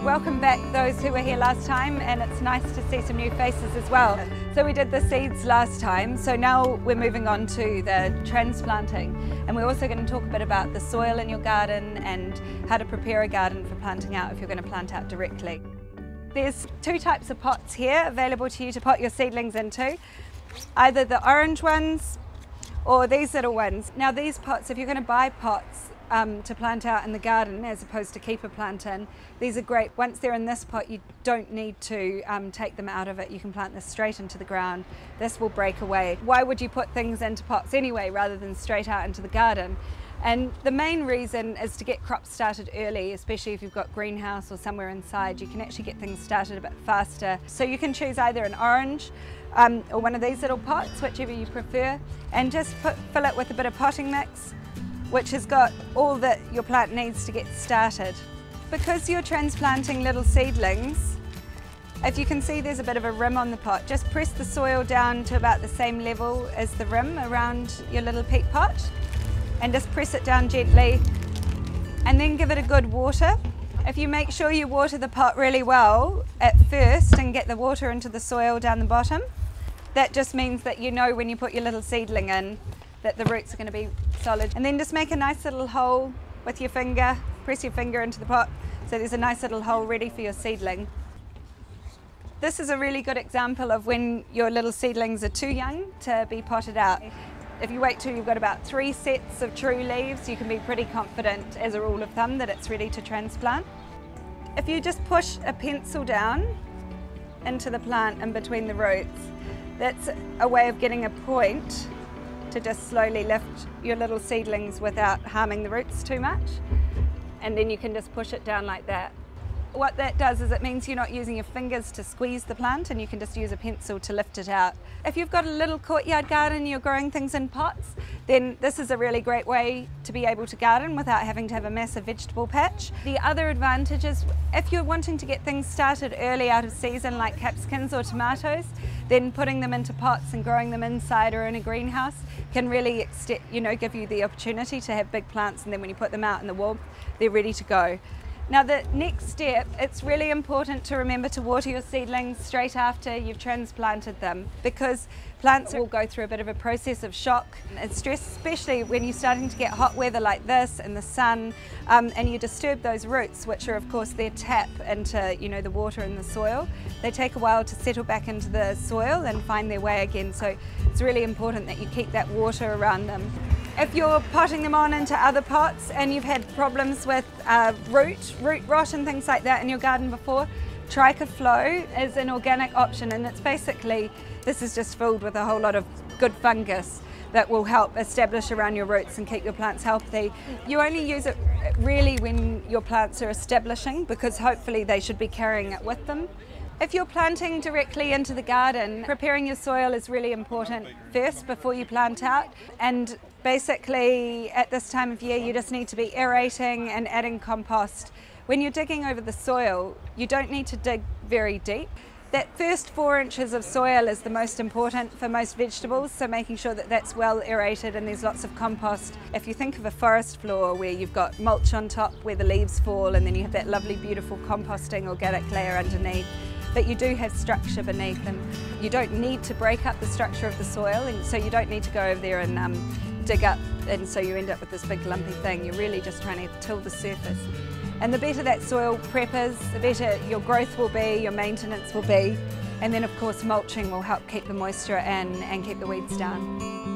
Welcome back those who were here last time, and it's nice to see some new faces as well. So we did the seeds last time, so now we're moving on to the transplanting, and we're also going to talk a bit about the soil in your garden and how to prepare a garden for planting out if you're going to plant out directly. There's two types of pots here available to you to pot your seedlings into, either the orange ones or these little ones. Now these pots, if you're going to buy pots to plant out in the garden as opposed to keep a plant in, these are great. Once they're in this pot, you don't need to take them out of it. You can plant this straight into the ground. This will break away. Why would you put things into pots anyway rather than straight out into the garden? And the main reason is to get crops started early, especially if you've got greenhouse or somewhere inside. You can actually get things started a bit faster. So you can choose either an orange or one of these little pots, whichever you prefer, and just fill it with a bit of potting mix, which has got all that your plant needs to get started. Because you're transplanting little seedlings, if you can see there's a bit of a rim on the pot, just press the soil down to about the same level as the rim around your little peat pot, and just press it down gently, and then give it a good water. If you make sure you water the pot really well at first and get the water into the soil down the bottom, that just means that you know when you put your little seedling in that the roots are going to be solid. And then just make a nice little hole with your finger, press your finger into the pot so there's a nice little hole ready for your seedling. This is a really good example of when your little seedlings are too young to be potted out. If you wait till you've got about 3 sets of true leaves, you can be pretty confident as a rule of thumb that it's ready to transplant. If you just push a pencil down into the plant in between the roots, that's a way of getting a point to just slowly lift your little seedlings without harming the roots too much. And then you can just push it down like that. What that does is it means you're not using your fingers to squeeze the plant, and you can just use a pencil to lift it out. If you've got a little courtyard garden, you're growing things in pots, then this is a really great way to be able to garden without having to have a massive vegetable patch. The other advantage is if you're wanting to get things started early out of season like capsicums or tomatoes, then putting them into pots and growing them inside or in a greenhouse can really give you the opportunity to have big plants, and then when you put them out in the warmth, they're ready to go. Now the next step, it's really important to remember to water your seedlings straight after you've transplanted them, because plants will go through a bit of a process of shock and stress, especially when you're starting to get hot weather like this and the sun, and you disturb those roots, which are of course their tap into the water in the soil. They take a while to settle back into the soil and find their way again, so it's really important that you keep that water around them. If you're potting them on into other pots and you've had problems with root rot and things like that in your garden before, Tricoflow is an organic option, and it's basically, this is just filled with a whole lot of good fungus that will help establish around your roots and keep your plants healthy. You only use it really when your plants are establishing, because hopefully they should be carrying it with them. If you're planting directly into the garden, preparing your soil is really important first before you plant out. And basically at this time of year you just need to be aerating and adding compost. When you're digging over the soil, you don't need to dig very deep. That first 4 inches of soil is the most important for most vegetables, so making sure that that's well aerated and there's lots of compost. If you think of a forest floor where you've got mulch on top where the leaves fall, and then you have that lovely beautiful composting organic layer underneath, but you do have structure beneath, and you don't need to break up the structure of the soil, and so you don't need to go over there and dig up, and so you end up with this big lumpy thing. You're really just trying to till the surface. And the better that soil prep is, the better your growth will be, your maintenance will be, and then of course mulching will help keep the moisture and keep the weeds down.